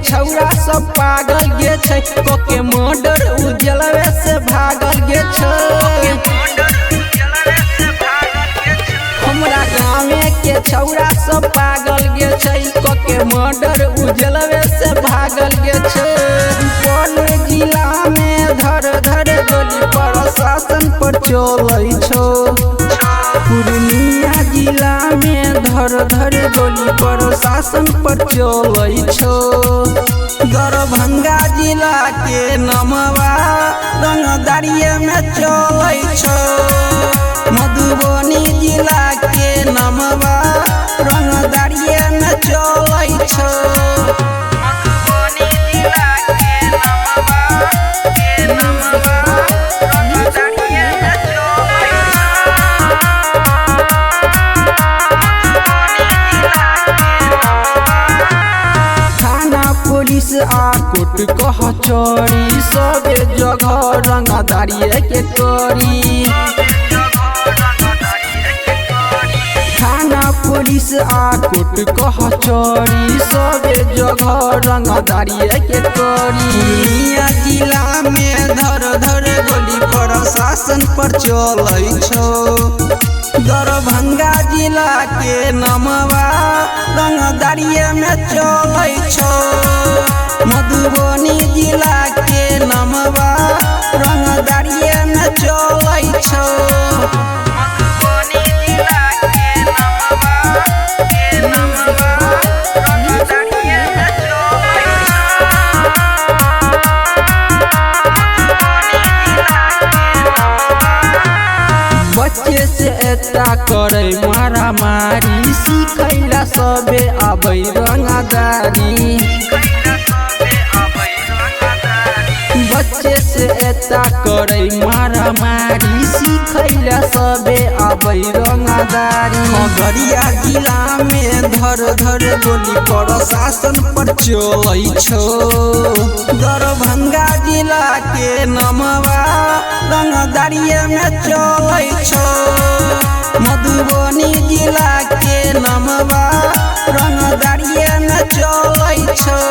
छौरा सब पागल गे छै कोके मर्डर उजलवे से भागल गे छै। हमरा गाँवे के छौरा सब पागल गे छै कोके मर्डर उजलवे से भागल गे छै। सुपौल जिला में धर धर गोली प्रशासन पर चलै छौ। पूर्णिया जिला में धर धर गोली प्रशासन पर चलै छौ। दरभंगा जिला के नमवा रंगदारिये में चलै छौ। मधुबनी जिला के नमवा रंगदारिये में चलै छौ। पुलिस आ कोर्ट कचहरी सबे जगह रंगदारिये के करी। थाना पुलिस आ कोर्ट कचहरी सबे जगह रंगदारिये के करी। पूर्णिया जिला में धर धर गोली प्रशासन पर चलै छौ। दरभंगा जिला के नमवा रंगदारिये में चलै छौ। मधुबनी जिला के नमवा रंगदारिये में चलै छौ। बच्चे से एता करे मारा मारी सिखैला सबे आबै रंगदारी। बच्चे से एता करे मारा मारी सिखैला सबे आबै रंगदारी। खगड़िया जिला में धर धर गोली प्रशासन पर चलै छौ। दरभंगा जिला के नमवा रंगदारिये में चलै छौ। मधुबनी जिला के नमवा रंगदारिये में चलै छौ।